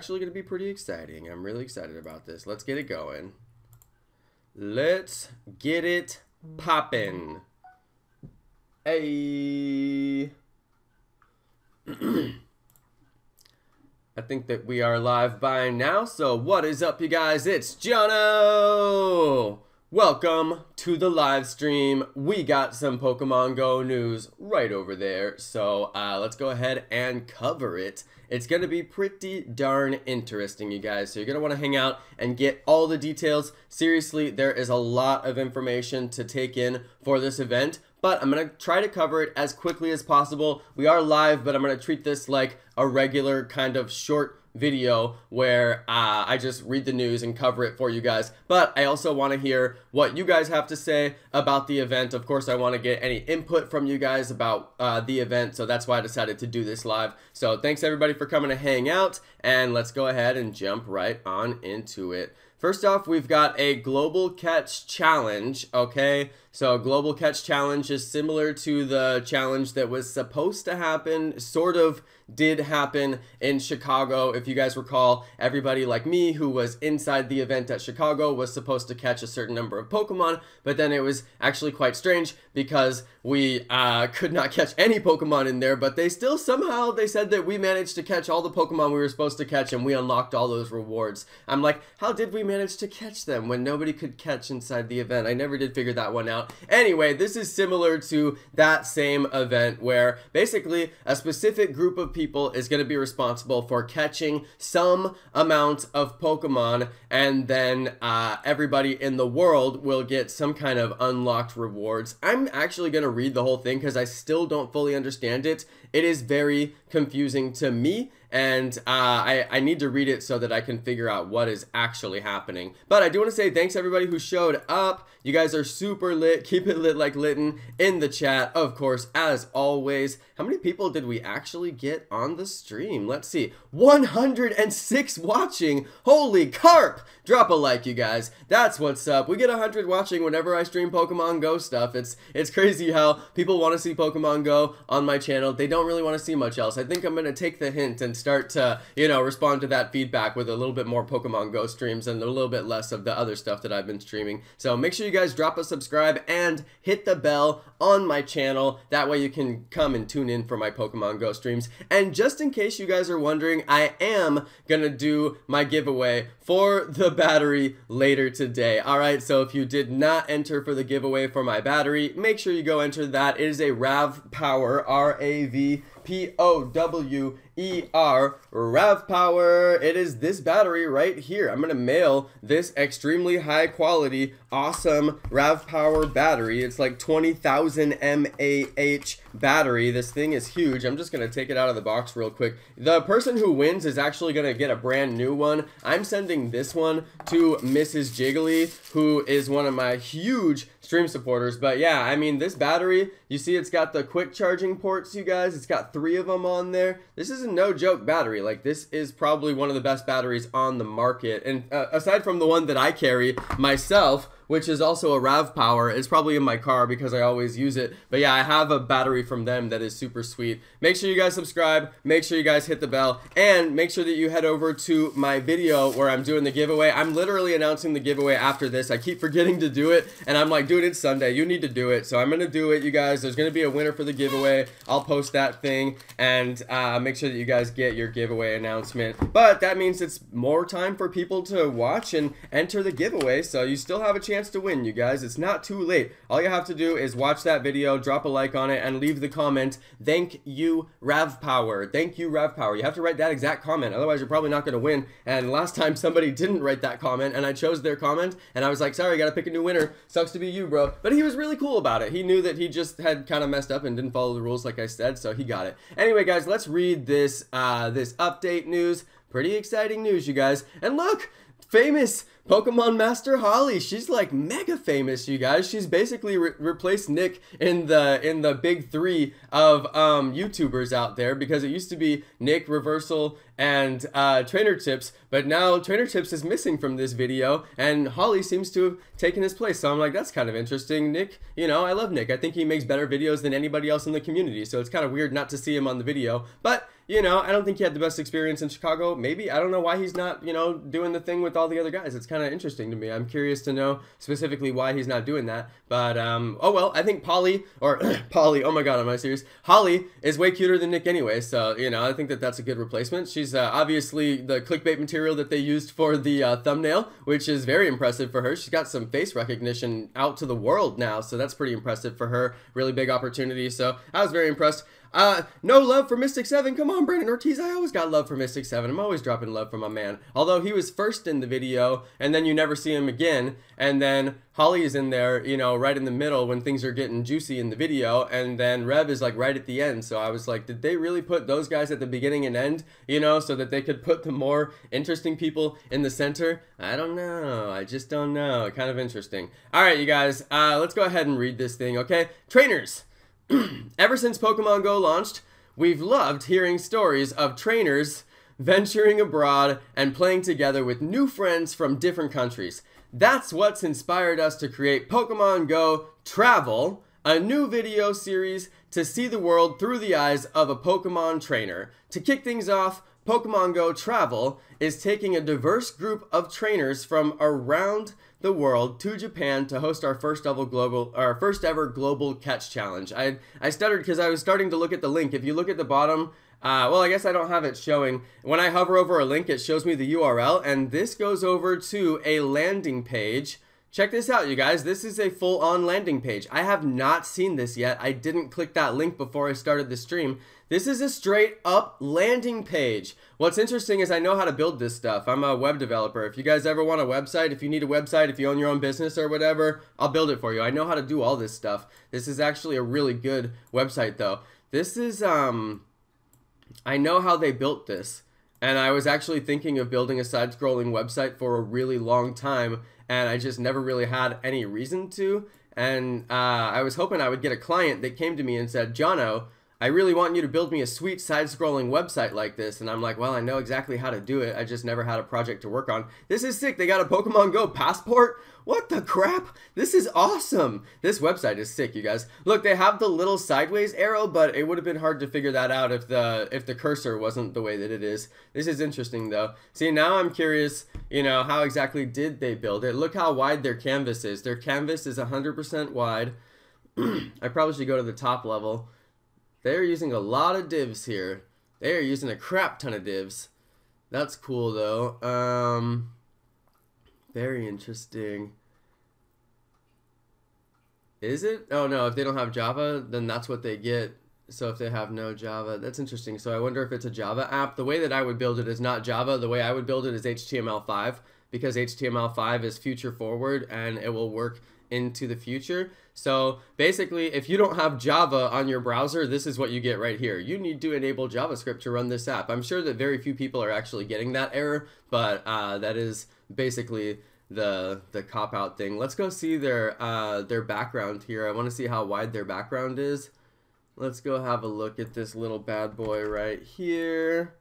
actually going to be pretty exciting. I'm really excited about this. Let's get it going. Let's get it poppin'. Hey. I think that we are live by now. So what is up, you guys? It's Jono. Welcome to the live stream. We got some Pokemon Go news right over there. So let's go ahead and cover it. It's going to be pretty darn interesting, you guys. So you're going to want to hang out and get all the details. Seriously, there is a lot of information to take in for this event, but I'm going to try to cover it as quickly as possible. We are live, but I'm going to treat this like a regular kind of short video where I just read the news and cover it for you guys. But I also want to hear what you guys have to say about the event. Of course, I want to get any input from you guys about the event, so that's why I decided to do this live. So thanks everybody for coming to hang out, and let's go ahead and jump right on into it. First off, we've got a Global Catch Challenge, okay? So Global Catch Challenge is similar to the challenge that was supposed to happen, sort of did happen in Chicago. If you guys recall, everybody like me who was inside the event at Chicago was supposed to catch a certain number of Pokemon, but then it was actually quite strange because we could not catch any Pokemon in there, but they still somehow, they said that we managed to catch all the Pokemon we were supposed to catch and we unlocked all those rewards. I'm like, how did we manage to catch them when nobody could catch inside the event? I never did figure that one out. Anyway, this is similar to that same event where basically a specific group of people is going to be responsible for catching some amount of Pokemon, and then everybody in the world will get some kind of unlocked rewards. I'm actually going to read the whole thing because I still don't fully understand it. It is very confusing to me, and I need to read it so that I can figure out what is actually happening. But I do want to say thanks everybody who showed up. You guys are super lit. Keep it lit like Litten in the chat, of course, as always. How many people did we actually get on the stream? Let's see. 106 watching. Holy carp! Drop a like, you guys. That's what's up. We get 100 watching whenever I stream Pokemon Go stuff. It's crazy how people want to see Pokemon Go on my channel. They don't really want to see much else. I think I'm going to take the hint and start to, you know, respond to that feedback with a little bit more Pokemon Go streams and a little bit less of the other stuff that I've been streaming. So make sure you guys drop a subscribe and hit the bell on my channel. That way you can come and tune in for my Pokemon Go streams. And just in case you guys are wondering, I am gonna do my giveaway for the battery later today. Alright, so if you did not enter for the giveaway for my battery, make sure you go enter that. It is a RAV Power, RAVPOWER, RAV Power. It is this battery right here. I'm gonna mail this extremely high quality, awesome RAV Power battery. It's like 20,000 mAh battery. This thing is huge. I'm just gonna take it out of the box real quick. The person who wins is actually gonna get a brand new one. I'm sending this one to Mrs. Jiggly, who is one of my huge stream supporters. But yeah, I mean, this battery, you see it's got the quick charging ports, you guys. It's got 3 of them on there. This is a no joke battery. Like, this is probably one of the best batteries on the market, and aside from the one that I carry myself, which is also a RAV Power, is probably in my car because I always use it. But yeah, I have a battery from them that is super sweet. Make sure you guys subscribe, make sure you guys hit the bell, and make sure that you head over to my video where I'm doing the giveaway. I'm literally announcing the giveaway after this. I keep forgetting to do it, and I'm like, dude, it's Sunday. You need to do it. So I'm going to do it, you guys. There's going to be a winner for the giveaway. I'll post that thing, and make sure that you guys get your giveaway announcement. But that means it's more time for people to watch and enter the giveaway, so you still have a chance to win, you guys. It's not too late. All you have to do is watch that video, drop a like on it, and leave the comment, "Thank you, RAV Power." Thank you, RAV Power. You have to write that exact comment, otherwise you're probably not going to win. And last time somebody didn't write that comment, and I chose their comment, and I was like, sorry, gotta pick a new winner. Sucks to be you, bro. But he was really cool about it. He knew that he just had kind of messed up and didn't follow the rules like I said, so he got it. Anyway, guys, let's read this this update news. Pretty exciting news, you guys. And look, famous Pokemon Master Holly. She's like mega famous, you guys. She's basically replaced Nick in the big 3 of YouTubers out there, because it used to be Nick, Reversal, and Trainer Tips, but now Trainer Tips is missing from this video, and Holly seems to have taken his place. So I'm like, that's kind of interesting. Nick, you know, I love Nick. I think he makes better videos than anybody else in the community, so it's kind of weird not to see him on the video. But you know, I don't think he had the best experience in Chicago. Maybe. I don't know why he's not, you know, doing the thing with all the other guys. It's kind of interesting to me. I'm curious to know specifically why he's not doing that. But, oh well, I think Polly, or Polly, oh my god, am I serious? Holly is way cuter than Nick anyway, so, you know, I think that that's a good replacement. She's obviously the clickbait material that they used for the thumbnail, which is very impressive for her. She's got some face recognition out to the world now, so that's pretty impressive for her. Really big opportunity, so I was very impressed. No love for Mystic 7. Come on, Brandon Ortiz. I always got love for Mystic 7. I'm always dropping love for my man. Although he was first in the video, and then you never see him again. And then Holly is in there, you know, right in the middle when things are getting juicy in the video. And then Rev is like right at the end. So I was like, did they really put those guys at the beginning and end, you know, so that they could put the more interesting people in the center? I don't know. I just don't know. Kind of interesting. All right, you guys, let's go ahead and read this thing, okay? Trainers. Ever since Pokemon Go launched, we've loved hearing stories of trainers venturing abroad and playing together with new friends from different countries. That's what's inspired us to create Pokemon Go Travel, a new video series to see the world through the eyes of a Pokemon trainer. To kick things off, Pokemon Go Travel is taking a diverse group of trainers from around the world to Japan to host our first ever global catch challenge. I stuttered because I was starting to look at the link. If you look at the bottom, well, I guess I don't have it showing. When I hover over a link, it shows me the URL, and this goes over to a landing page. Check this out, you guys. This is a full-on landing page. I have not seen this yet. I didn't click that link before I started the stream. This is a straight-up landing page. What's interesting is I know how to build this stuff. I'm a web developer. If you guys ever want a website, if you need a website, if you own your own business or whatever, I'll build it for you. I know how to do all this stuff. This is actually a really good website, though. This is, I know how they built this. And I was actually thinking of building a side-scrolling website for a really long time, and I just never really had any reason to. And I was hoping I would get a client that came to me and said, Jono, I really want you to build me a sweet side-scrolling website like this. And I'm like, well, I know exactly how to do it. I just never had a project to work on. This is sick. They got a Pokemon Go passport? What the crap? This is awesome. This website is sick, you guys. Look, they have the little sideways arrow, but it would have been hard to figure that out if the cursor wasn't the way that it is. This is interesting, though. See, now I'm curious, you know, how exactly did they build it? Look how wide their canvas is. Their canvas is 100% wide. I probably should go to the top level. They're using a lot of divs here. They are using a crap ton of divs. That's cool, though. Very interesting. Is it? Oh, no. If they don't have Java, then that's what they get. So if they have no Java, that's interesting. So I wonder if it's a Java app. The way that I would build it is not Java. The way I would build it is HTML5, because HTML5 is future forward and it will work into the future. So basically, if you don't have Java on your browser, this is what you get right here. You need to enable JavaScript to run this app. I'm sure that very few people are actually getting that error, but that is basically the cop-out thing. Let's go see their background here. I want to see how wide their background is. Let's go have a look at this little bad boy right here.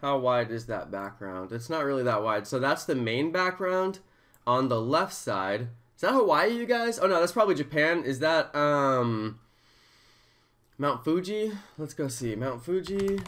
How wide is that background? It's not really that wide. So that's the main background on the left side. Is that Hawaii, you guys? Oh, no, that's probably Japan. Is that, Mount Fuji? Let's go see. Mount Fuji.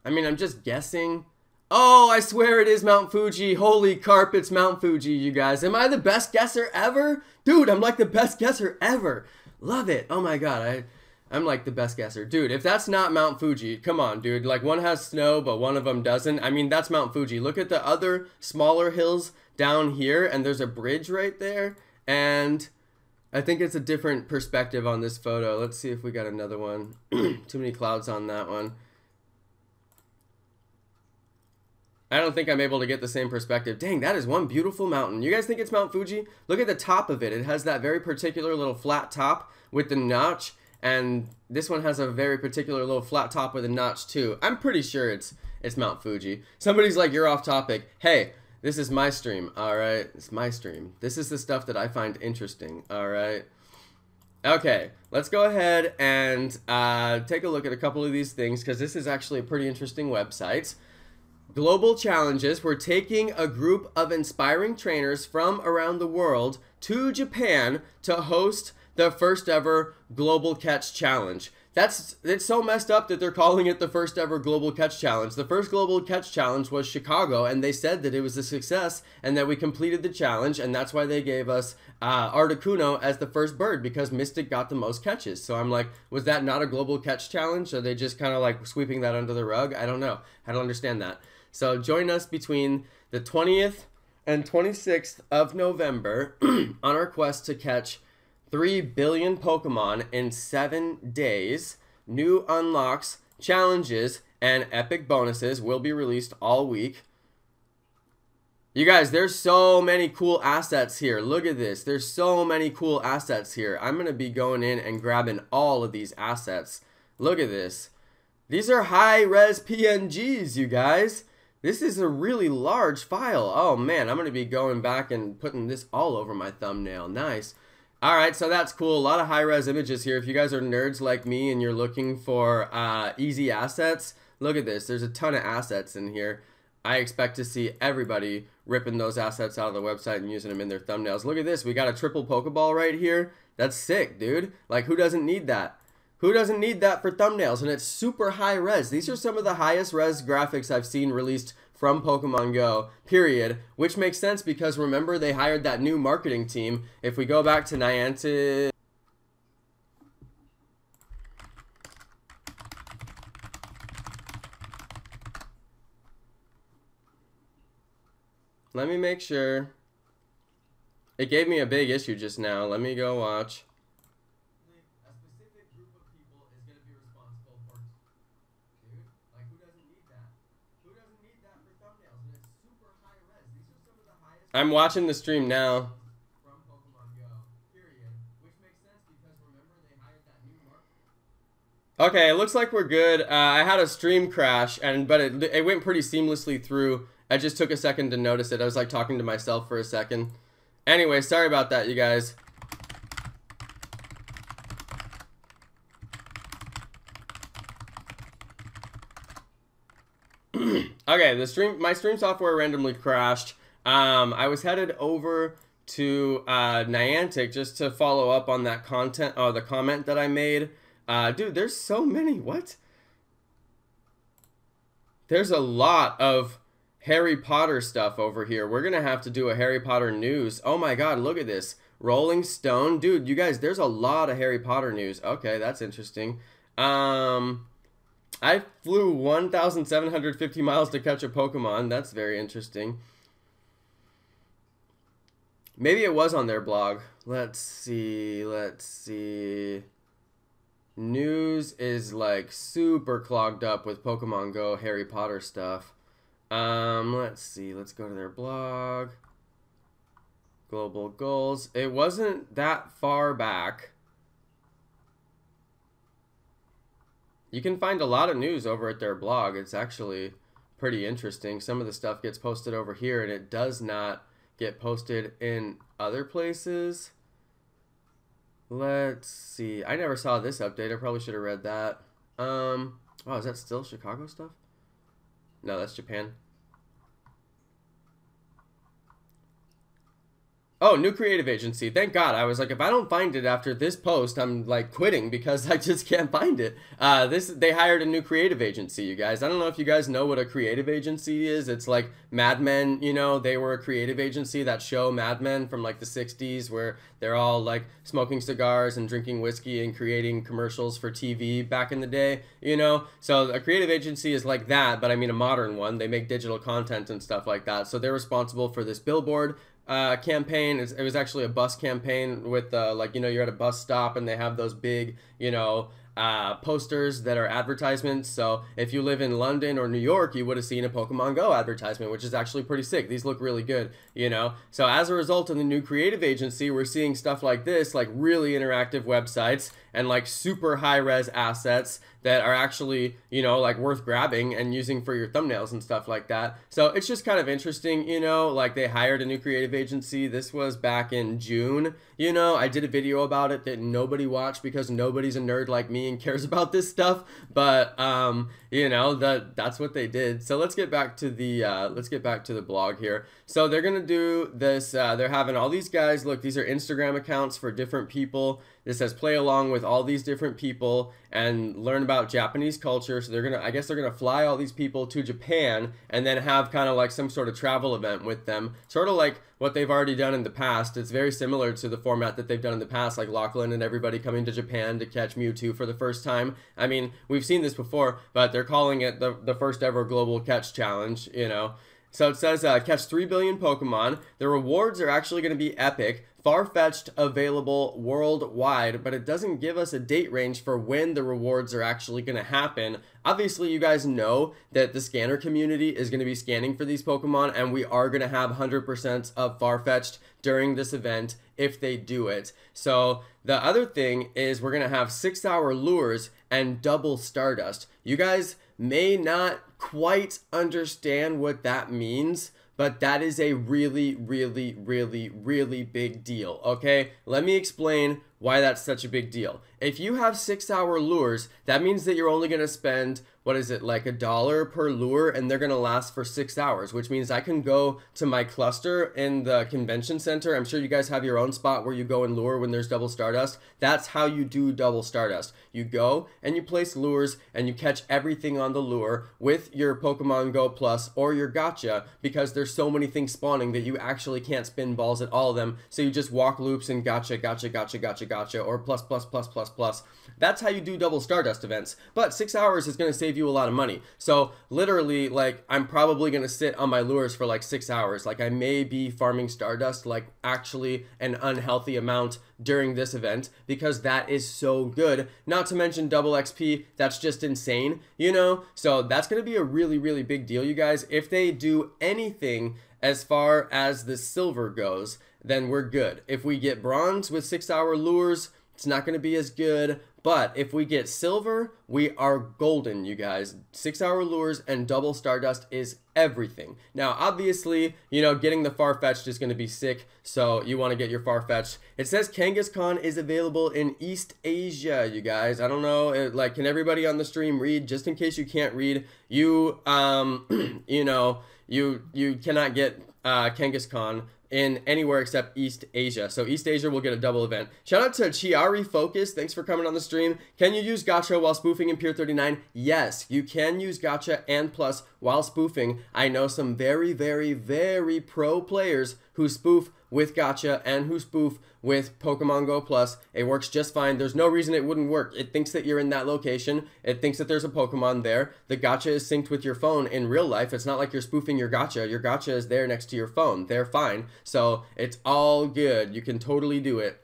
I mean, I'm just guessing. Oh, I swear it is Mount Fuji. Holy carp, it's Mount Fuji, you guys. Am I the best guesser ever? Dude, I'm like the best guesser ever. Love it. Oh, my God. I'm like the best guesser. Dude, if that's not Mount Fuji, come on, dude. Like, one has snow, but one of them doesn't. I mean, that's Mount Fuji. Look at the other smaller hills down here, and there's a bridge right there, and I think it's a different perspective on this photo. Let's see if we got another one. Too many clouds on that one. I don't think I'm able to get the same perspective. Dang, that is one beautiful mountain. You guys think it's Mount Fuji? Look at the top of it. It has that very particular little flat top with the notch, and this one has a very particular little flat top with a notch too. I'm pretty sure it's Mount Fuji. Somebody's like, you're off topic. Hey, this is my stream, alright? It's my stream. This is the stuff that I find interesting, alright? Okay, let's go ahead and take a look at a couple of these things, because this is actually a pretty interesting website. Global challenges. We're taking a group of inspiring trainers from around the world to Japan to host the first ever Global Catch Challenge. It's so messed up that they're calling it the first ever Global Catch Challenge. The first Global Catch Challenge was Chicago, and they said that it was a success and that we completed the challenge, and that's why they gave us Articuno as the first bird, because Mystic got the most catches. So I'm like, was that not a Global Catch Challenge? Are they just kind of like sweeping that under the rug? I don't know. I don't understand that. So join us between the 20th and 26th of November on our quest to catch 3 billion Pokemon in 7 days. New unlocks, challenges, and epic bonuses will be released all week. You guys, there's so many cool assets here. Look at this. There's so many cool assets here. I'm going to be going in and grabbing all of these assets. Look at this. These are high-res PNGs, you guys. This is a really large file. Oh, man, I'm going to be going back and putting this all over my thumbnail. Nice. All right, so that's cool. A lot of high-res images here. If you guys are nerds like me and you're looking for easy assets, look at this. There's a ton of assets in here. I expect to see everybody ripping those assets out of the website and using them in their thumbnails. Look at this. We got a triple Pokeball right here. That's sick, dude. Like, who doesn't need that? Who doesn't need that for thumbnails? And it's super high res. These are some of the highest res graphics I've seen released from Pokemon Go, period, which makes sense because remember they hired that new marketing team. If we go back to Niantic, let me make sure. It gave me a big issue just now. Let me go watch. I'm watching the stream now. From Pokemon Go, period, which makes sense because remember they hired that new market. Okay, it looks like we're good. I had a stream crash, but it went pretty seamlessly through. I just took a second to notice it. I was like talking to myself for a second. Anyway, sorry about that, you guys. Okay, my stream software randomly crashed. I was headed over to Niantic just to follow up on that the comment that I made. Dude, there's so many. What? There's a lot of Harry Potter stuff over here. We're gonna have to do a Harry Potter news. Oh my god, look at this. Rolling Stone. Dude, you guys, there's a lot of Harry Potter news. Okay, that's interesting. I flew 1,750 miles to catch a Pokemon. That's very interesting. Maybe it was on their blog. Let's see. News is like super clogged up with Pokemon Go Harry Potter stuff. Let's see. Let's go to their blog. Global goals. It wasn't that far back. You can find a lot of news over at their blog. It's actually pretty interesting. Some of the stuff gets posted over here and it does not get posted in other places. Let's see. I never saw this update. I probably should have read that. Oh, is that still Chicago stuff? No, that's Japan. Oh, new creative agency. Thank God. I was like, if I don't find it after this post, I'm like quitting because I just can't find it. They hired a new creative agency, you guys. I don't know if you guys know what a creative agency is. It's like Mad Men, you know, they were a creative agency, that show Mad Men from like the 60s where they're all like smoking cigars and drinking whiskey and creating commercials for TV back in the day, you know? So a creative agency is like that, but I mean a modern one. They make digital content and stuff like that. So they're responsible for this billboard campaign. It was actually a bus campaign with like, you know, you're at a bus stop and they have those big, you know, posters that are advertisements. So if you live in London or New York, you would have seen a Pokemon Go advertisement, which is actually pretty sick. These look really good, you know? So as a result of the new creative agency, we're seeing stuff like this, like really interactive websites and like super high res assets that are actually, you know, like worth grabbing and using for your thumbnails and stuff like that. So it's just kind of interesting, you know, like they hired a new creative agency. This was back in June, you know. I did a video about it that nobody watched because nobody's a nerd like me and cares about this stuff, but you know, that's what they did. So let's get back to the blog here. So they're gonna do this, they're having all these guys, look, these are Instagram accounts for different people It says play along with all these different people and learn about Japanese culture. So they're gonna, I guess they're gonna fly all these people to Japan and then have kind of like some sort of travel event with them, sort of like what they've already done in the past. It's very similar to the format that they've done in the past, like Lachlan and everybody coming to Japan to catch Mewtwo for the first time. I mean, we've seen this before, but they're calling it the first ever global catch challenge, you know. So it says catch 3 billion Pokemon. The rewards are actually going to be epic. Farfetch'd available worldwide, but it doesn't give us a date range for when the rewards are actually going to happen. Obviously, you guys know that the scanner community is going to be scanning for these Pokemon, and we are going to have 100% of Farfetch'd during this event if they do it. So the other thing is we're going to have 6-hour lures and double Stardust. You guys may not quite understand what that means, but that is a really, really, really, really big deal, okay? Let me explain why that's such a big deal. If you have 6-hour lures, that means that you're only gonna spend, what is it, like $1 per lure, and they're gonna last for 6 hours, which means I can go to my cluster in the convention center. I'm sure you guys have your own spot where you go and lure when there's double Stardust. That's how you do double Stardust. You go and you place lures and you catch everything on the lure with your Pokemon Go Plus or your Gacha, because there's so many things spawning that you actually can't spin balls at all of them. So you just walk loops and Gacha, Gacha, Gacha, Gacha, Gacha, or plus, plus, plus, plus, plus. That's how you do double Stardust events. But 6 hours is going to save you a lot of money. So literally, like, I'm probably going to sit on my lures for like 6 hours. Like, I may be farming Stardust like actually an unhealthy amount during this event, because that is so good. Not to mention double XP, that's just insane, you know? So that's going to be a really, really big deal, you guys. If they do anything as far as the silver goes, then we're good. If we get bronze with 6-hour lures, it's not going to be as good. But if we get silver, we are golden, you guys. 6-hour lures and double Stardust is everything. Now, obviously, you know, getting the Farfetch'd is going to be sick, so you want to get your Farfetch'd. It says Kangaskhan is available in East Asia, you guys. I don't know, like, can everybody on the stream read? Just in case you can't read, you, you know, you cannot get Kangaskhan in anywhere except East Asia. So East Asia will get a double event. Shout out to Chiari Focus. Thanks for coming on the stream. Can you use Gacha while spoofing in Pier 39? Yes, you can use Gacha and Plus while spoofing. I know some very, very, very pro players who spoof with Gacha and who spoof with Pokemon Go Plus. It works just fine. There's no reason it wouldn't work. It thinks that you're in that location. It thinks that there's a Pokemon there. The Gacha is synced with your phone in real life. It's not like you're spoofing your Gacha. Your Gacha is there next to your phone. They're fine. So it's all good. You can totally do it.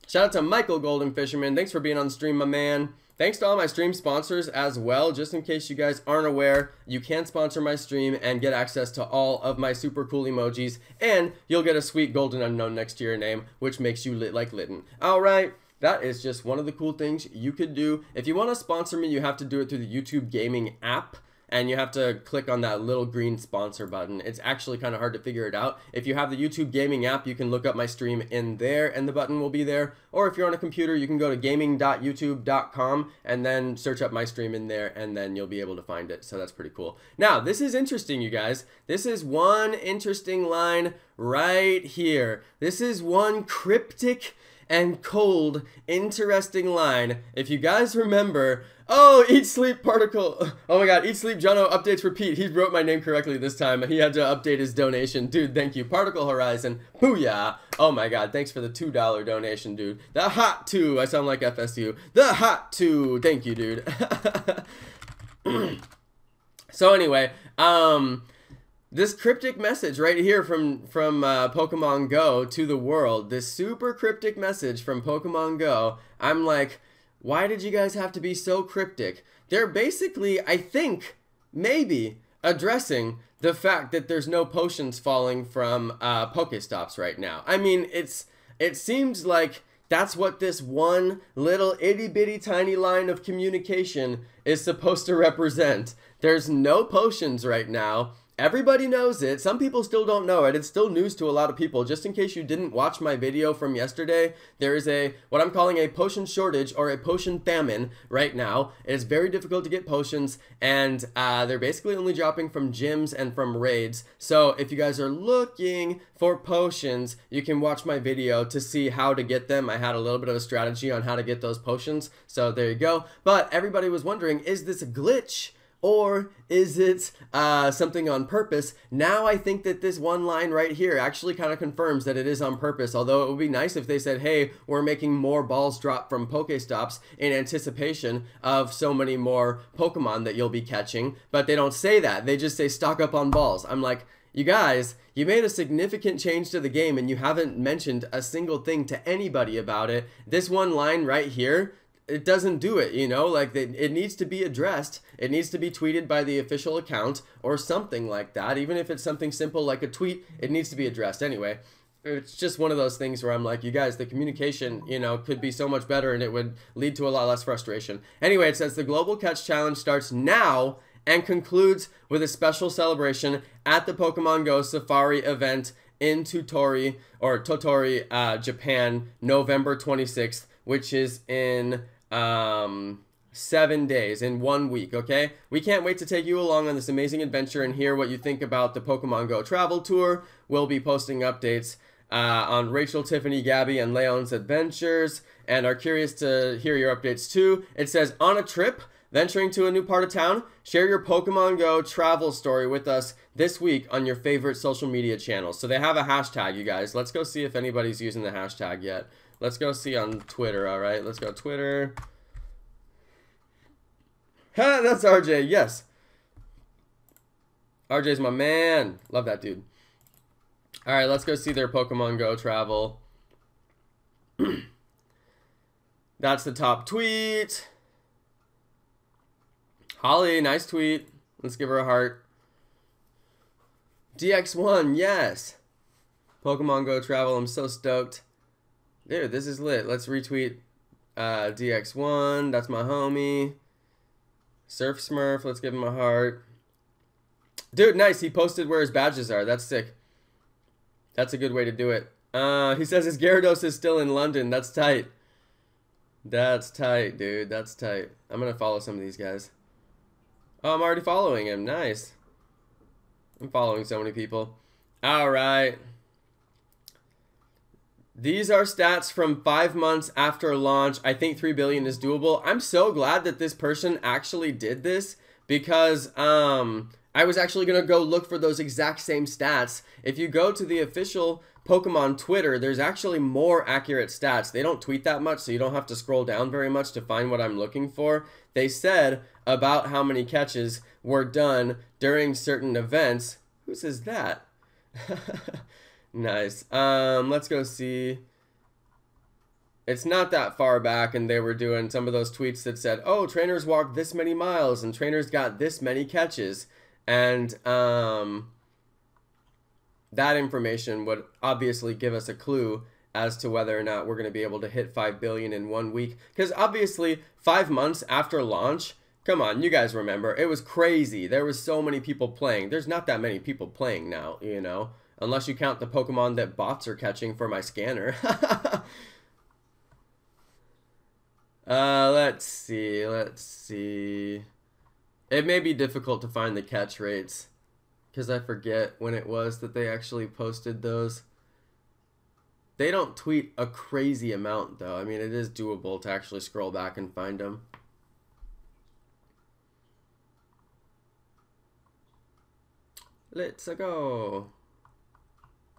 Shout out to Michael Golden Fisherman. Thanks for being on the stream, my man. Thanks to all my stream sponsors as well. Just in case you guys aren't aware, you can sponsor my stream and get access to all of my super cool emojis, and you'll get a sweet golden unknown next to your name, which makes you lit like Litten. All right, that is just one of the cool things you could do. If you want to sponsor me, you have to do it through the YouTube Gaming app, and you have to click on that little green sponsor button. It's actually kind of hard to figure it out. If you have the YouTube Gaming app, you can look up my stream in there and the button will be there. Or if you're on a computer, you can go to gaming.youtube.com and then search up my stream in there, and then you'll be able to find it. So that's pretty cool. Now, this is interesting, you guys. This is one interesting line right here. This is one cryptic and cold, interesting line. If you guys remember, oh, Eat Sleep Particle. Oh my god, Eat Sleep Jono updates repeat. He wrote my name correctly this time. He had to update his donation. Dude, thank you. Particle Horizon. Booyah. Oh my god, thanks for the $2 donation, dude. The hot 2. I sound like FSU. The hot 2. Thank you, dude. So anyway, this cryptic message right here from Pokemon Go to the world, this super cryptic message from Pokemon Go, I'm like, why did you guys have to be so cryptic? They're basically, I think, maybe addressing the fact that there's no potions falling from Pokestops right now. I mean, it seems like that's what this one little itty-bitty tiny line of communication is supposed to represent. There's no potions right now, Everybody knows it. Some people still don't know it. It's still news to a lot of people. Just in case you didn't watch my video from yesterday, there is what I'm calling a potion shortage or a potion famine right now. It is very difficult to get potions, and they're basically only dropping from gyms and from raids. So if you guys are looking for potions, you can watch my video to see how to get them. I had a little bit of a strategy on how to get those potions. So there you go. But everybody was wondering, is this a glitch? Or is it something on purpose? Now I think that this one line right here actually kind of confirms that it is on purpose. Although it would be nice if they said, hey, we're making more balls drop from Pokestops in anticipation of so many more Pokemon that you'll be catching. But they don't say that. They just say stock up on balls. I'm like, you guys, you made a significant change to the game and you haven't mentioned a single thing to anybody about it. This one line right here, it doesn't do it, you know, like it needs to be addressed. It needs to be tweeted by the official account or something like that. Even if it's something simple like a tweet, it needs to be addressed anyway. It's just one of those things where I'm like, you guys, the communication, you know, could be so much better and it would lead to a lot less frustration. Anyway, it says the Global Catch Challenge starts now and concludes with a special celebration at the Pokemon Go Safari event in Totori, Japan, November 26th, which is in 7 days, in 1 week. Okay, we can't wait to take you along on this amazing adventure and hear what you think about the Pokemon Go travel tour. We'll be posting updates on Rachel, Tiffany, Gabby, and Leon's adventures, and are curious to hear your updates too. It says, on a trip, venturing to a new part of town, share your Pokemon Go travel story with us this week on your favorite social media channels. So they have a hashtag, you guys. Let's go see if anybody's using the hashtag yet. Let's go see on Twitter, all right? Let's go Twitter. Ha, that's RJ, yes. RJ's my man. Love that dude. All right, let's go see their Pokemon Go travel. That's the top tweet. Holly, nice tweet. Let's give her a heart. DX1, yes. Pokemon Go travel, I'm so stoked. Dude, this is lit. Let's retweet DX1. That's my homie. Surf Smurf, let's give him a heart. Dude, nice. He posted where his badges are. That's sick. That's a good way to do it. He says his Gyarados is still in London. That's tight. That's tight, dude. That's tight. I'm going to follow some of these guys. Oh, I'm already following him. Nice. I'm following so many people. All right. These are stats from 5 months after launch. I think 3 billion is doable. I'm so glad that this person actually did this because I was actually going to go look for those exact same stats. If you go to the official Pokemon Twitter, there's actually more accurate stats. They don't tweet that much, so you don't have to scroll down very much to find what I'm looking for. They said about how many catches were done during certain events. Who says that? Nice. Let's go see. It's not that far back, and they were doing some of those tweets that said, oh, trainers walked this many miles, and trainers got this many catches. And that information would obviously give us a clue as to whether or not we're going to be able to hit 5 billion in 1 week. Because obviously, 5 months after launch, come on, you guys remember, it was crazy. There was so many people playing. There's not that many people playing now, you know. Unless you count the Pokemon that bots are catching for my scanner. Let's see. It may be difficult to find the catch rates because I forget when it was that they actually posted those. They don't tweet a crazy amount though. I mean, it is doable to actually scroll back and find them. Let's go.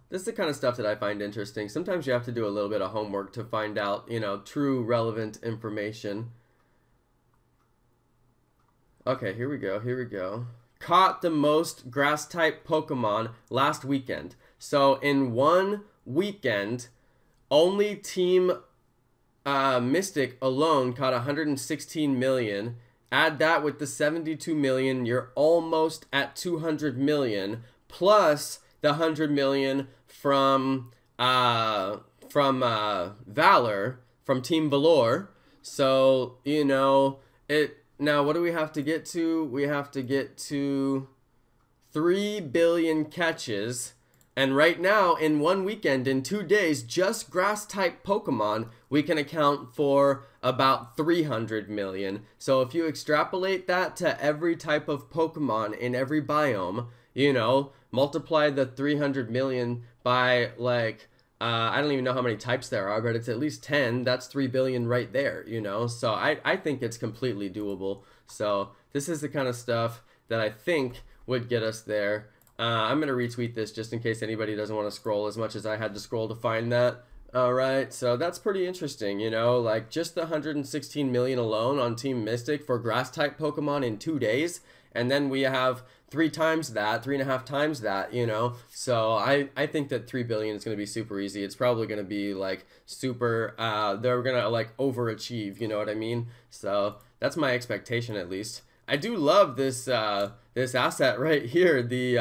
This is the kind of stuff that I find interesting. Sometimes you have to do a little bit of homework to find out, you know, true relevant information. Okay, here we go. Caught the most grass-type Pokemon last weekend. So in 1 weekend, only Team Mystic alone caught 116 million. Add that with the 72 million, you're almost at 200 million. Plus the 100 million from Valor, from Team Valor. So, you know, now what do we have to get to? We have to get to 3 billion catches. And right now, in one weekend, in 2 days, just grass-type Pokemon, we can account for about 300 million. So if you extrapolate that to every type of Pokemon in every biome, you know, multiply the 300 million by, like, I don't even know how many types there are, but it's at least 10. That's 3 billion right there, you know? So I think it's completely doable. So this is the kind of stuff that I think would get us there. I'm going to retweet this just in case anybody doesn't want to scroll as much as I had to scroll to find that. Alright, so that's pretty interesting, you know, like just the 116 million alone on Team Mystic for grass-type Pokemon in 2 days, and then we have 3 times that, 3.5 times that, you know, so I think that 3 billion is going to be super easy. It's probably going to be, like, super, they're going to, like, overachieve, you know what I mean? So that's my expectation, at least. I do love this this asset right here, the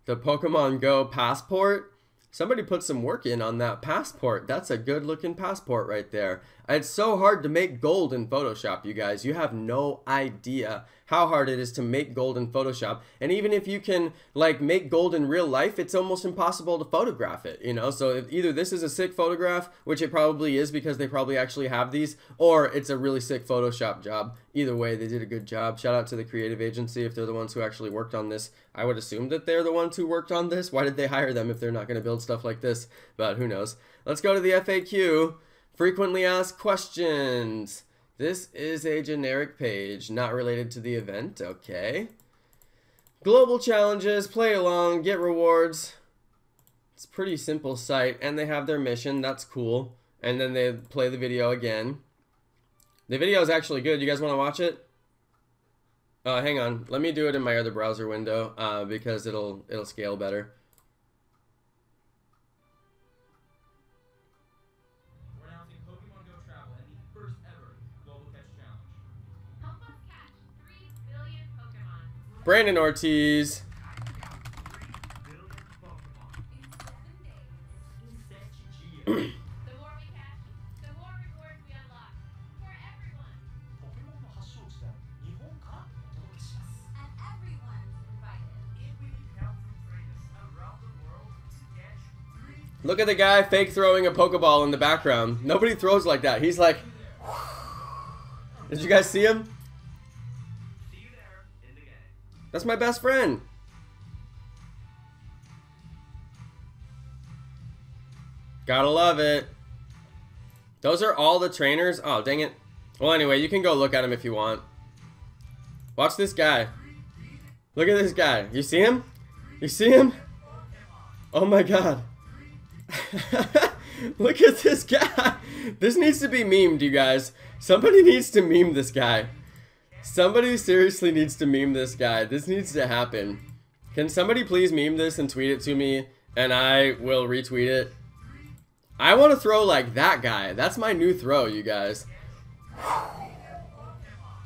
Pokemon Go passport. Somebody put some work in on that passport. That's a good looking passport right there. It's so hard to make gold in Photoshop, you guys. You have no idea how hard it is to make gold in Photoshop. And even if you can, like, make gold in real life, it's almost impossible to photograph it, you know? So if either this is a sick photograph, which it probably is because they probably actually have these, or it's a really sick Photoshop job. Either way, they did a good job. Shout out to the creative agency if they're the ones who actually worked on this. I would assume that they're the ones who worked on this. Why did they hire them if they're not going to build stuff like this? But who knows? Let's go to the FAQ. Frequently asked questions. This is a generic page, not related to the event. Okay. Global challenges, play along, get rewards. It's a pretty simple site, and they have their mission. That's cool. And then they play the video again. The video is actually good. You guys want to watch it? Hang on. Let me do it in my other browser window because it'll scale better. Brandon Ortiz. Look at the guy fake throwing a Pokeball in the background. Nobody throws like that. He's like, did you guys see him? That's my best friend. Gotta love it. Those are all the trainers. Oh, dang it. Well, anyway, you can go look at him if you want. Watch this guy. Look at this guy. You see him? You see him? Oh my god. Look at this guy. This needs to be memed, you guys. Somebody needs to meme this guy. Somebody seriously needs to meme this guy. This needs to happen. Can somebody please meme this and tweet it to me, and I will retweet it? I want to throw like that guy. That's my new throw, you guys.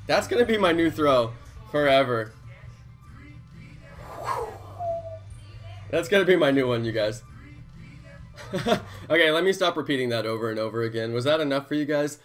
That's going to be my new throw forever. That's going to be my new one, you guys. Okay, let me stop repeating that over and over again. Was that enough for you guys?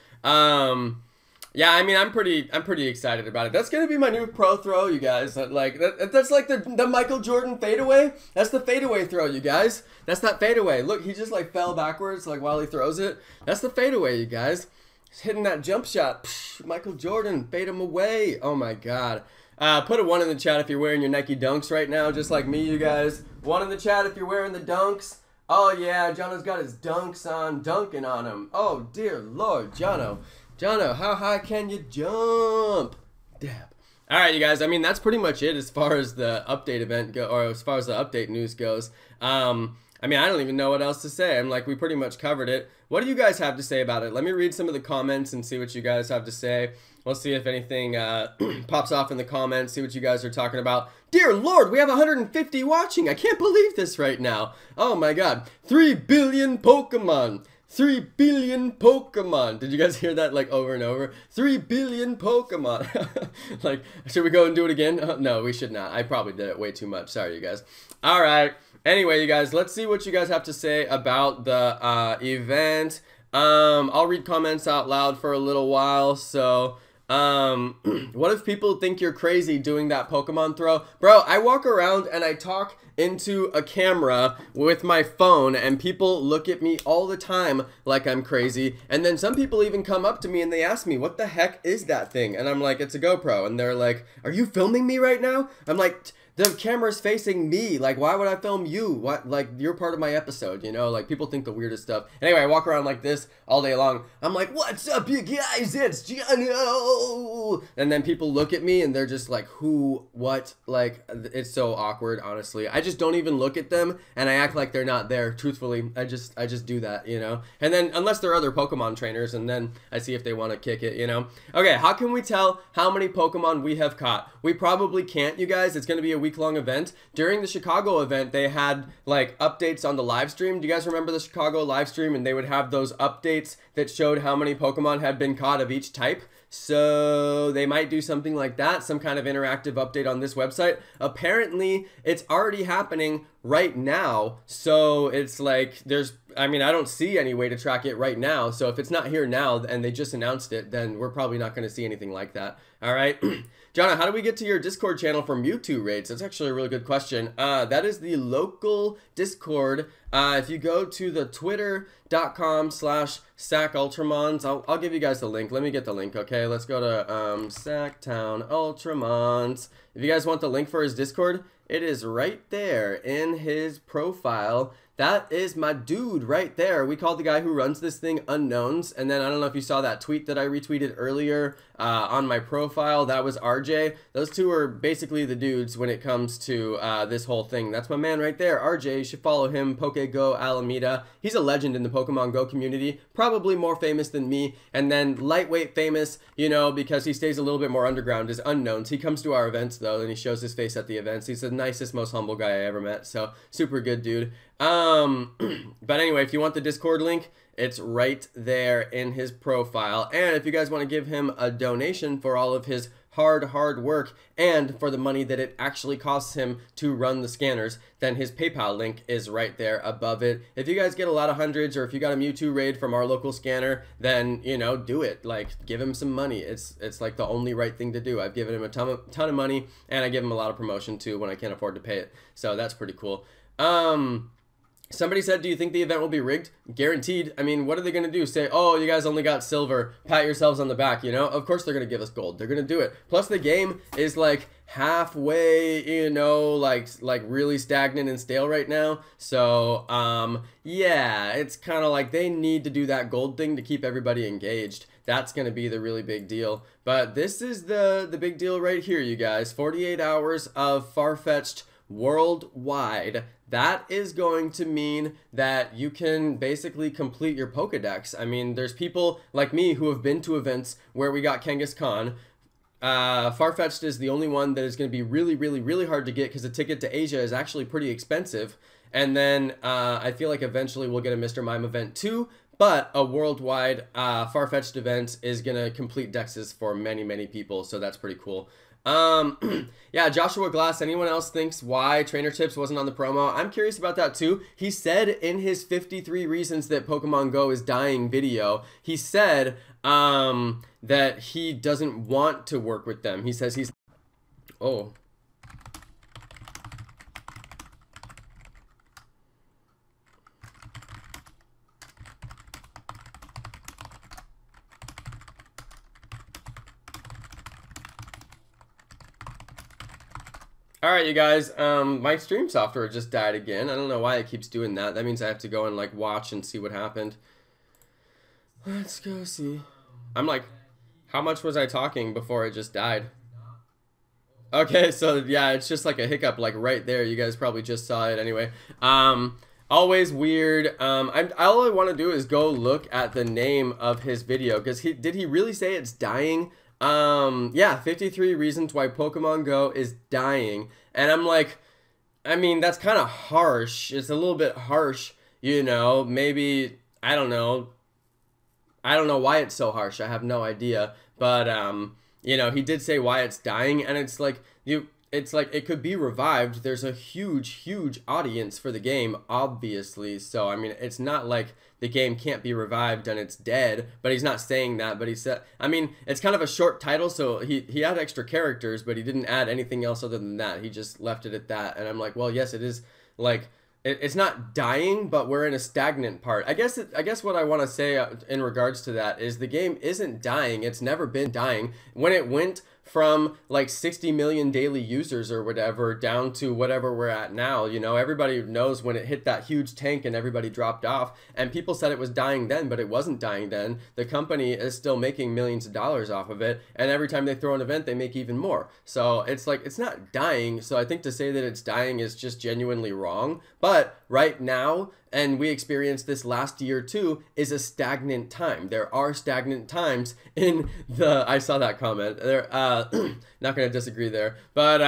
Yeah, I mean, I'm pretty excited about it. That's gonna be my new pro throw, you guys. Like that's like the Michael Jordan fadeaway. That's the fadeaway throw, you guys. That's that fadeaway. Look, he just like fell backwards like while he throws it. That's the fadeaway, you guys. He's hitting that jump shot. Psh, Michael Jordan, fade him away. Oh my god. Put a 1 in the chat if you're wearing your Nike Dunks right now, just like me, you guys. 1 in the chat if you're wearing the Dunks. Oh yeah, Jono's got his Dunks on, dunking on him. Oh dear Lord, Jono. Jono, how high can you jump? Dab. Alright, you guys, I mean, that's pretty much it as far as the update event or as far as the update news goes. I mean, I don't even know what else to say. I'm like, we pretty much covered it. What do you guys have to say about it? Let me read some of the comments and see what you guys have to say. We'll see if anything pops off in the comments, see what you guys are talking about. Dear Lord, we have 150 watching. I can't believe this right now. Oh my god. 3 billion Pokemon. 3 billion Pokemon. Did you guys hear that like over and over? 3 billion Pokemon. Like, should we go and do it again? No, we should not. I probably did it way too much. Sorry, you guys. All right. Anyway, you guys, let's see what you guys have to say about the event. I'll read comments out loud for a little while. So, What if people think you're crazy doing that Pokemon throw? Bro, I walk around and I talk into a camera with my phone and people look at me all the time like I'm crazy. And then some people even come up to me and they ask me, what the heck is that thing? And I'm like, it's a GoPro. And they're like, are you filming me right now? I'm like, the camera's facing me. Like, why would I film you? What? Like, you're part of my episode, you know? Like, people think the weirdest stuff. Anyway, I walk around like this all day long. I'm like, what's up, you guys? It's Jono! And then people look at me and they're just like, who? What? Like, it's so awkward, honestly. I just don't even look at them and I act like they're not there. Truthfully, I just do that, you know? And then, unless they're other Pokemon trainers, and then I see if they want to kick it, you know? Okay, how can we tell how many Pokemon we have caught? We probably can't, you guys. It's going to be a week-long event. During the Chicago event, they had like updates on the live stream. Do you guys remember the Chicago live stream? And they would have those updates that showed how many Pokemon had been caught of each type. So they might do something like that, some kind of interactive update on this website. Apparently, it's already happening right now. So it's like I don't see any way to track it right now. So if it's not here now and they just announced it, then we're probably not going to see anything like that. All right. Jonna, how do we get to your Discord channel for Mewtwo raids? That's actually a really good question. That is the local Discord. If you go to the twitter.com/SacUltramons, I'll give you guys the link. Let me get the link, okay? Let's go to Sacktown Ultramons. If you guys want the link for his Discord, it is right there in his profile. That is my dude right there. We called the guy who runs this thing Unknowns. And then I don't know if you saw that tweet that I retweeted earlier on my profile. That was RJ. Those two are basically the dudes when it comes to this whole thing. That's my man right there, RJ. You should follow him, PokeGo Alameda. He's a legend in the Pokemon Go community. Probably more famous than me. And then lightweight famous, you know, because he stays a little bit more underground, is Unknowns. He comes to our events though, and he shows his face at the events. He's the nicest, most humble guy I ever met. So super good dude. But anyway, if you want the Discord link, it's right there in his profile. And if you guys want to give him a donation for all of his hard work and for the money that it actually costs him to run the scanners, then his PayPal link is right there above it. If you guys get a lot of hundreds, or if you got a Mewtwo raid from our local scanner, then, you know, do it. Like, give him some money. It's like the only right thing to do. I've given him a ton of money, and I give him a lot of promotion too when I can't afford to pay it. So that's pretty cool. Somebody said, do you think the event will be rigged? Guaranteed. I mean, what are they going to do? Say, oh, you guys only got silver. Pat yourselves on the back, you know? Of course they're going to give us gold. They're going to do it. Plus the game is like halfway, you know, like really stagnant and stale right now. So, yeah, it's kind of like they need to do that gold thing to keep everybody engaged. That's going to be the really big deal. But this is the big deal right here, you guys. 48 hours of Farfetch'd worldwide. That is going to mean that you can basically complete your Pokedex. I mean, there's people like me who have been to events where we got Kangaskhan. Farfetch'd is the only one that is going to be really hard to get because the ticket to Asia is actually pretty expensive. And then I feel like eventually we'll get a Mr. Mime event too. But a worldwide Farfetch'd event is going to complete dexes for many people. So that's pretty cool. Yeah, Joshua Glass, anyone else thinks why Trainer Tips wasn't on the promo? I'm curious about that too. He said in his 53 reasons that Pokemon Go is dying video, he said that he doesn't want to work with them. He says he's... Oh. Alright, you guys, my stream software just died again. I don't know why it keeps doing that. That means I have to go and, like, watch and see what happened. Let's go see. I'm like, how much was I talking before it just died? Okay, so, yeah, it's just like a hiccup, like, right there. You guys probably just saw it anyway. Always weird. All I want to do is go look at the name of his video, because did he really say it's dying? Yeah, 53 reasons why Pokemon Go is dying. And I'm like, I mean, that's kind of harsh. It's a little bit harsh, you know, maybe, I don't know why it's so harsh. I have no idea. But, you know, he did say why it's dying. And it's like, it's like it could be revived. There's a huge audience for the game, obviously. So I mean, it's not like the game can't be revived and it's dead, but he's not saying that. But he said, I mean, it's kind of a short title, so he had extra characters, but he didn't add anything else other than that. He just left it at that. And I'm like, well, yes, it is like it's not dying, but we're in a stagnant part. I guess what I want to say in regards to that is the game isn't dying. It's never been dying. When it went from like 60 million daily users or whatever down to whatever we're at now, you know, everybody knows when it hit that huge tank and everybody dropped off, and people said it was dying then, but it wasn't dying then. The company is still making millions of dollars off of it, and every time they throw an event they make even more. So it's like, it's not dying. So I think to say that it's dying is just genuinely wrong. But right now, and we experienced this last year too, is a stagnant time. There are stagnant times in the, I saw that comment there, not gonna disagree there, but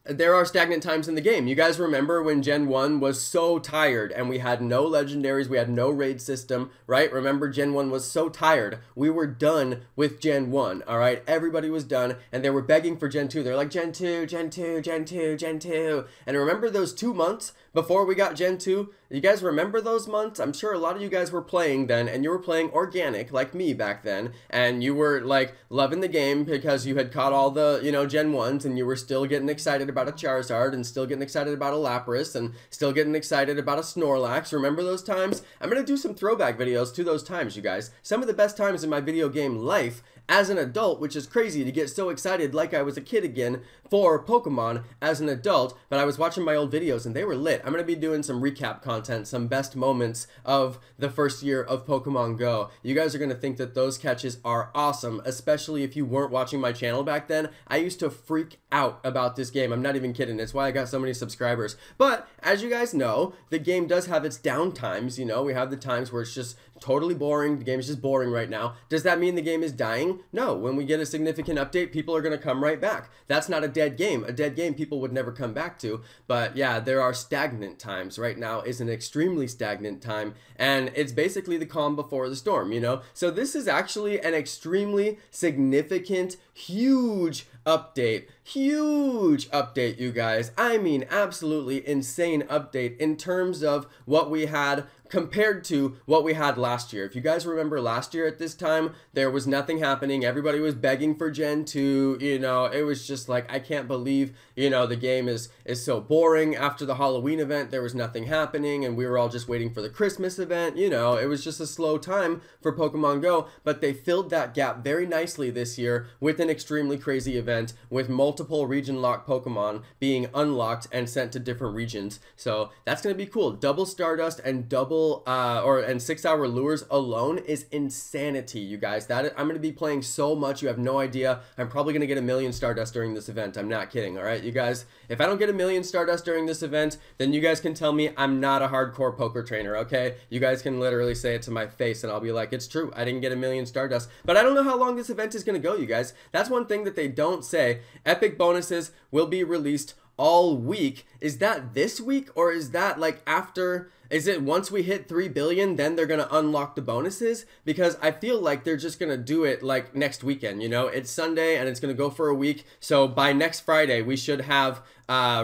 there are stagnant times in the game. You guys remember when Gen 1 was so tired and we had no legendaries, we had no raid system, right? Remember Gen 1 was so tired. We were done with Gen 1, all right? Everybody was done and they were begging for Gen 2. They're like, Gen 2, Gen 2, Gen 2, Gen 2. And remember those 2 months before we got Gen 2? You guys remember those months? I'm sure a lot of you guys were playing then, and you were playing organic like me back then, and you were like loving the game because you had caught all the, you know, Gen 1s, and you were still getting excited about a Charizard, and still getting excited about a Lapras, and still getting excited about a Snorlax. Remember those times? I'm gonna do some throwback videos to those times, you guys. Some of the best times in my video game life as an adult, which is crazy to get so excited like I was a kid again for Pokemon as an adult, but I was watching my old videos and they were lit. I'm going to be doing some recap content, some best moments of the first year of Pokemon Go. You guys are going to think that those catches are awesome, especially if you weren't watching my channel back then. I used to freak out about this game. I'm not even kidding. It's why I got so many subscribers. But as you guys know, the game does have its down times. You know, we have the times where it's just totally boring. The game is just boring right now. Does that mean the game is dying? No. When we get a significant update, people are going to come right back. That's not a dead game. A dead game people would never come back to. But yeah, there are stagnant times. Right now is an extremely stagnant time, and it's basically the calm before the storm, you know? So this is actually an extremely significant, huge update, you guys. I mean, absolutely insane update in terms of what we had compared to what we had last year. If you guys remember last year at this time, there was nothing happening. Everybody was begging for Gen 2, you know, it was just like, I can't believe, you know, the game is so boring. After the Halloween event, there was nothing happening, and we were all just waiting for the Christmas event, you know, it was just a slow time for Pokemon Go, but they filled that gap very nicely this year with an extremely crazy event with multiple region locked Pokemon being unlocked and sent to different regions. So that's going to be cool. Double Stardust and double and 6 hour lures alone is insanity, you guys. I'm going to be playing so much, you have no idea. I'm probably going to get 1 million Stardust during this event. I'm not kidding, all right, you guys? If I don't get 1 million Stardust during this event, then you guys can tell me I'm not a hardcore poker trainer, okay? You guys can literally say it to my face and I'll be like, it's true, I didn't get 1 million Stardust. But I don't know how long this event is going to go, you guys. That's one thing that they don't say. Epic bonuses will be released all week. Is that this week, or is that like after? Is it once we hit 3 billion, then they're going to unlock the bonuses? Because I feel like they're just going to do it like next weekend, you know? It's Sunday and it's going to go for a week. So by next Friday, we should have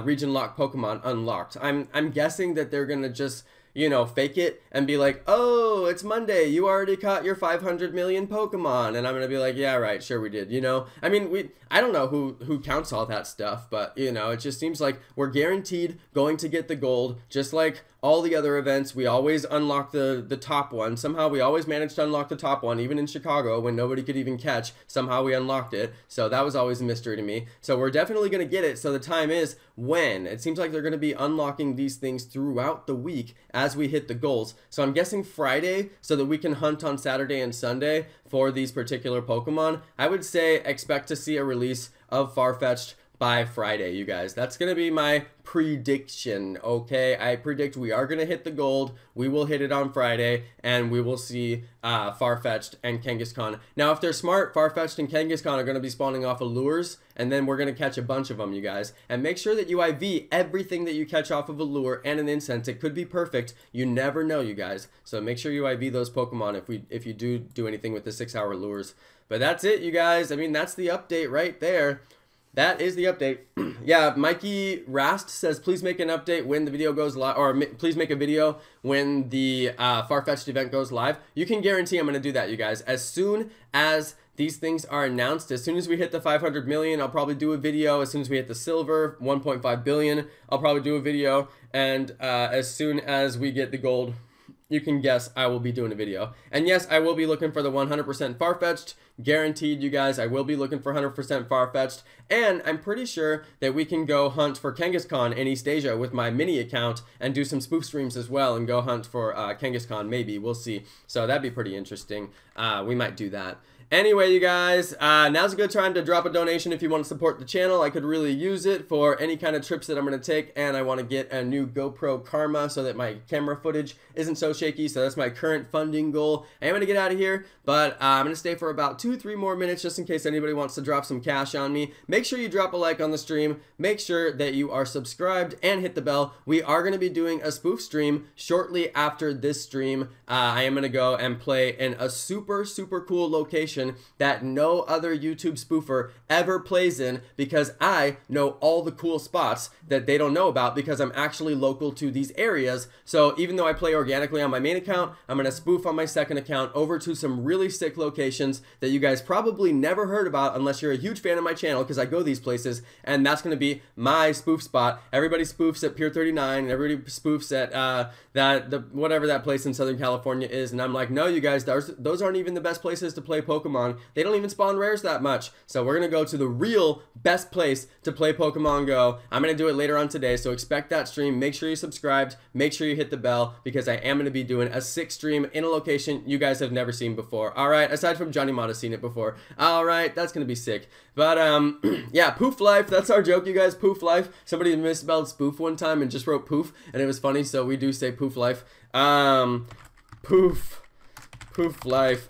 region locked Pokemon unlocked. I'm guessing that they're going to just, you know, fake it and be like, oh, it's Monday, you already caught your 500 million Pokemon. And I'm gonna be like, yeah, right, sure we did, you know? I mean, I don't know who counts all that stuff, but, you know, it just seems like we're guaranteed going to get the gold, just like all the other events. We always unlock the top one. Somehow we always managed to unlock the top one, even in Chicago when nobody could even catch. Somehow we unlocked it. So that was always a mystery to me. So we're definitely going to get it. So the time is when. It seems like they're going to be unlocking these things throughout the week as we hit the goals. So I'm guessing Friday, so that we can hunt on Saturday and Sunday for these particular Pokemon. I would say expect to see a release of Farfetch'd by Friday, you guys. That's going to be my prediction, okay? I predict we are going to hit the gold. We will hit it on Friday, and we will see Farfetch'd and Kangaskhan. Now, if they're smart, Farfetch'd and Kangaskhan are going to be spawning off of lures, and then we're going to catch a bunch of them, you guys. And make sure that you IV everything that you catch off of a lure and an incense. It could be perfect. You never know, you guys. So make sure you IV those Pokemon if you do anything with the 6 hour lures. But that's it, you guys. I mean, that's the update right there. that is the update. Yeah, Mikey Rast says, please make an update when the video goes live, or please make a video when the Farfetch'd event goes live. You can guarantee I'm going to do that, you guys. As soon as these things are announced, as soon as we hit the 500 million, I'll probably do a video. As soon as we hit the silver, 1.5 billion, I'll probably do a video. And as soon as we get the gold, you can guess I will be doing a video. And yes, I will be looking for the 100% Farfetch'd. Guaranteed, you guys, I will be looking for 100% Farfetch'd. And I'm pretty sure that we can go hunt for Kangaskhan in East Asia with my mini account and do some spoof streams as well and go hunt for Kangaskhan, maybe. We'll see. So that'd be pretty interesting. We might do that. Anyway, you guys, now's a good time to drop a donation if you want to support the channel. I could really use it for any kind of trips that I'm going to take, and I want to get a new GoPro Karma so that my camera footage isn't so shaky, so that's my current funding goal. I am going to get out of here, but I'm going to stay for about 2-3 more minutes just in case anybody wants to drop some cash on me. Make sure you drop a like on the stream. Make sure that you are subscribed and hit the bell. We are going to be doing a spoof stream shortly after this stream. I am going to go and play in a super cool location that no other YouTube spoofer ever plays in, because I know all the cool spots that they don't know about because I'm actually local to these areas. So even though I play organically on my main account, I'm going to spoof on my second account over to some really sick locations that you guys probably never heard about unless you're a huge fan of my channel, because I go these places, and that's going to be my spoof spot. Everybody spoofs at Pier 39, and everybody spoofs at whatever that place in Southern California is, and I'm like, no, you guys, those aren't even the best places to play Pokemon. They don't even spawn rares that much. So we're gonna go to the real best place to play Pokemon Go. I'm gonna do it later on today, so expect that stream. Make sure you're subscribed, make sure you hit the bell, because I am gonna be doing a sick stream in a location you guys have never seen before. Alright, aside from Johnny Mott has seen it before. Alright, that's gonna be sick. But yeah, Poof Life, that's our joke, you guys. Poof Life. Somebody misspelled spoof one time and just wrote poof, and it was funny, so we do say Poof Life. Poof Life.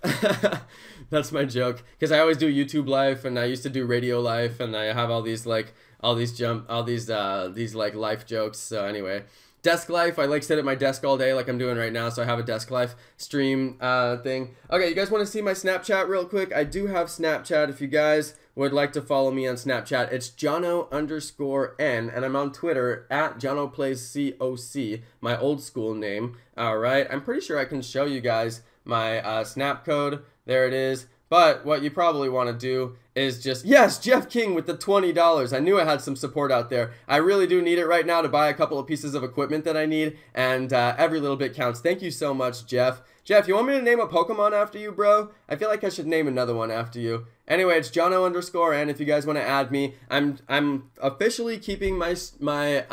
That's my joke, because I always do YouTube Life, and I used to do Radio Life, and I have all these like these like life jokes. So anyway, Desk Life, I like sit at my desk all day like I'm doing right now, so I have a Desk Life stream thing. Okay, you guys want to see my Snapchat real quick? I do have Snapchat. If you guys would like to follow me on Snapchat, it's Jono_N, and I'm on Twitter at JonoPlaysCOC, my old school name. Alright, I'm pretty sure I can show you guys my snap code. There it is. But what you probably want to do is just, yes, Jeff King with the $20. I knew I had some support out there. I really do need it right now to buy a couple of pieces of equipment that I need, and every little bit counts. Thank you so much, Jeff. Jeff, you want me to name a Pokemon after you, bro? I feel like I should name another one after you. Anyway, it's Jono_N if you guys want to add me. I'm officially keeping my Snapchat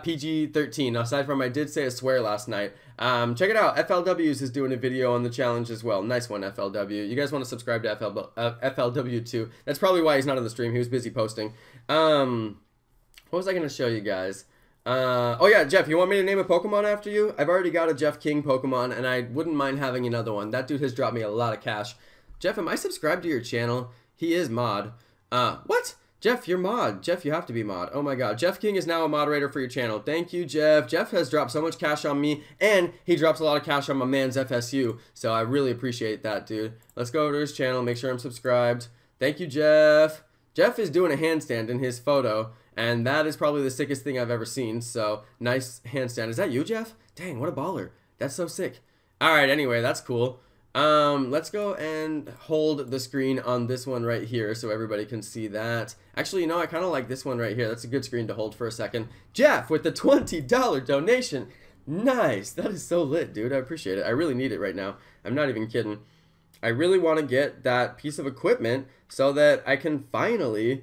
PG-13, aside from I did say a swear last night. Check it out. FLWs is doing a video on the challenge as well. Nice one, FLW. You guys want to subscribe to FLW too. That's probably why he's not on the stream. He was busy posting. What was I going to show you guys? Oh yeah, Jeff, you want me to name a Pokemon after you? I've already got a Jeff King Pokemon, and I wouldn't mind having another one. That dude has dropped me a lot of cash. Jeff, am I subscribed to your channel? He is mod. What? Jeff, you're mod. Jeff, you have to be mod. Oh my god. Jeff King is now a moderator for your channel. Thank you, Jeff. Jeff has dropped so much cash on me, and he drops a lot of cash on my man's FSU. So I really appreciate that, dude. Let's go over to his channel, make sure I'm subscribed. Thank you, Jeff. Jeff is doing a handstand in his photo, and that is probably the sickest thing I've ever seen. So nice handstand. Is that you, Jeff? Dang, what a baller. That's so sick. Alright, anyway, that's cool. Let's go and hold the screen on this one right here so everybody can see that. Actually, you know, I kind of like this one right here. That's a good screen to hold for a second. Jeff with the $20 donation. Nice. That is so lit, dude. I appreciate it. I really need it right now. I'm not even kidding. I really want to get that piece of equipment so that I can finally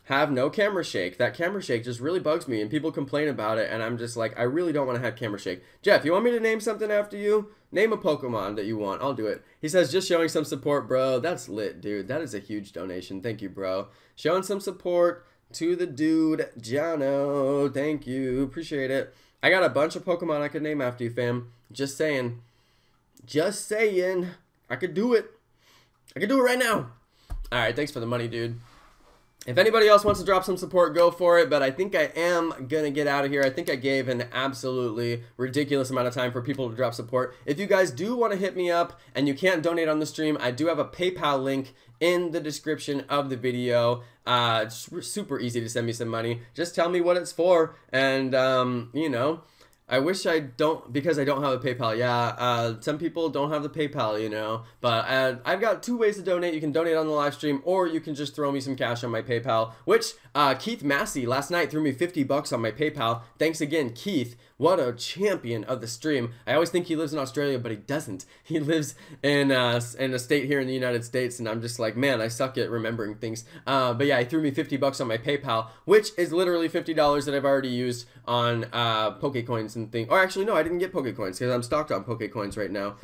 have no camera shake. That camera shake just really bugs me, and people complain about it, and I'm just like, I really don't want to have camera shake. Jeff, you want me to name something after you? Name a Pokemon that you want. I'll do it. He says, just showing some support, bro. That's lit, dude. That is a huge donation. Thank you, bro. Showing some support to the dude, Jono. Thank you. Appreciate it. I got a bunch of Pokemon I could name after you, fam. Just saying. Just saying. I could do it. I could do it right now. Alright, thanks for the money, dude. If anybody else wants to drop some support, go for it, but I think I am gonna get out of here. I think I gave an absolutely ridiculous amount of time for people to drop support. If you guys do want to hit me up and you can't donate on the stream, I do have a PayPal link in the description of the video. It's super easy to send me some money. Just tell me what it's for, and you know, I wish I don't, because I don't have a PayPal. Yeah, some people don't have the PayPal, you know, but I've got 2 ways to donate. You can donate on the live stream, or you can just throw me some cash on my PayPal, which Keith Massey last night threw me 50 bucks on my PayPal. Thanks again, Keith. What a champion of the stream. I always think he lives in Australia, but he doesn't. He lives in a state here in the United States, and I'm just like, man, I suck at remembering things. But yeah, he threw me 50 bucks on my PayPal, which is literally $50 that I've already used on Pokecoins and things. Or actually, no, I didn't get Pokecoins because I'm stocked on Pokecoins right now.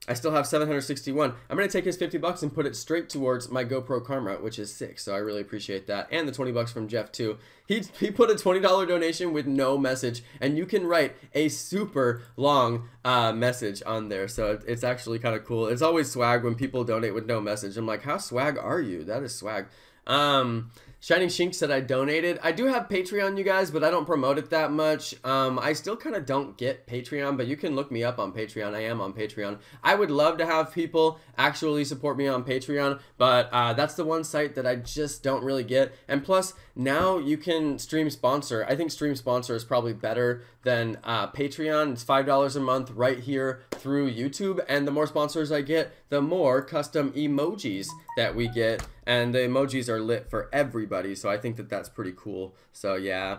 I still have 761. I'm going to take his 50 bucks and put it straight towards my GoPro camera, which is sick. So I really appreciate that. And the 20 bucks from Jeff too. He put a $20 donation with no message, and you can write a super long message on there. So it's actually kind of cool. It's always swag when people donate with no message. I'm like, how swag are you? That is swag. Shining Shink said I donated. I do have Patreon, you guys, but I don't promote it that much. I still kind of don't get Patreon, but you can look me up on Patreon. I am on Patreon. I would love to have people actually support me on Patreon, but that's the one site that I just don't really get. And plus, now you can stream sponsor. I think stream sponsor is probably better than Patreon. It's $5 a month right here through YouTube, and the more sponsors I get, the more custom emojis that we get, and the emojis are lit for everybody, so I think that that's pretty cool. So yeah.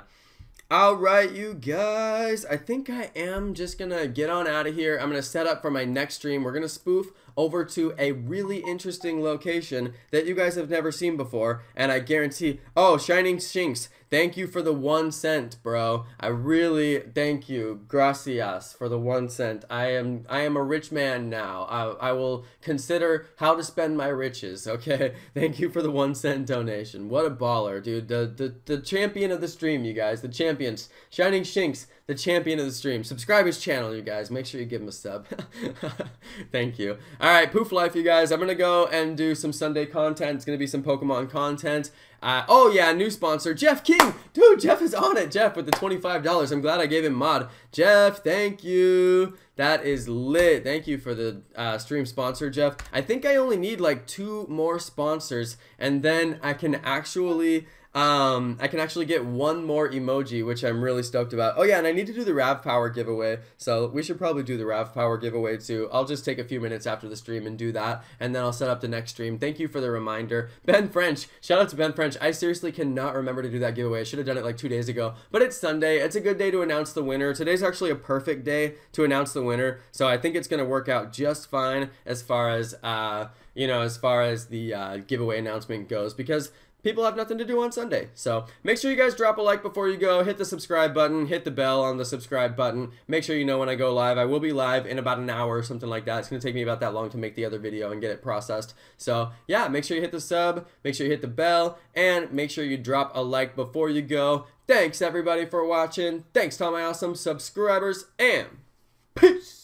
Alright, you guys, I think I am just gonna get on out of here. I'm gonna set up for my next stream. We're gonna spoof over to a really interesting location that you guys have never seen before, and I guarantee, oh, Shining Shinks, thank you for the 1 cent, bro. I really thank you. Gracias for the 1 cent. I am a rich man now. I will consider how to spend my riches, okay? Thank you for the 1 cent donation. What a baller, dude. The champion of the stream, you guys. The champions. Shining Shinks, the champion of the stream. Subscribe his channel, you guys. Make sure you give him a sub. Thank you. Alright, poof life, you guys. I'm gonna go and do some Sunday content. It's gonna be some Pokemon content. Oh yeah, new sponsor, Jeff King. Dude, Jeff is on it. Jeff with the $25. I'm glad I gave him mod. Jeff, thank you. That is lit. Thank you for the stream sponsor, Jeff. I think I only need like 2 more sponsors, and then I can actually get 1 more emoji, which I'm really stoked about. Oh yeah, and I need to do the Rav Power giveaway, so we should probably do the Rav Power giveaway too. I'll just take a few minutes after the stream and do that, and then I'll set up the next stream. Thank you for the reminder. Ben French, shout out to Ben French. I seriously cannot remember to do that giveaway. I should have done it like 2 days ago, but it's Sunday. It's a good day to announce the winner. Today's actually a perfect day to announce the winner, so I think it's going to work out just fine as far as, you know, as far as the giveaway announcement goes, because people have nothing to do on Sunday. So make sure you guys drop a like before you go, hit the subscribe button, hit the bell on the subscribe button, make sure you know when I go live. I will be live in about an hour or something like that. It's going to take me about that long to make the other video and get it processed. So yeah, make sure you hit the sub, make sure you hit the bell, and make sure you drop a like before you go. Thanks everybody for watching. Thanks to all my awesome subscribers, and peace!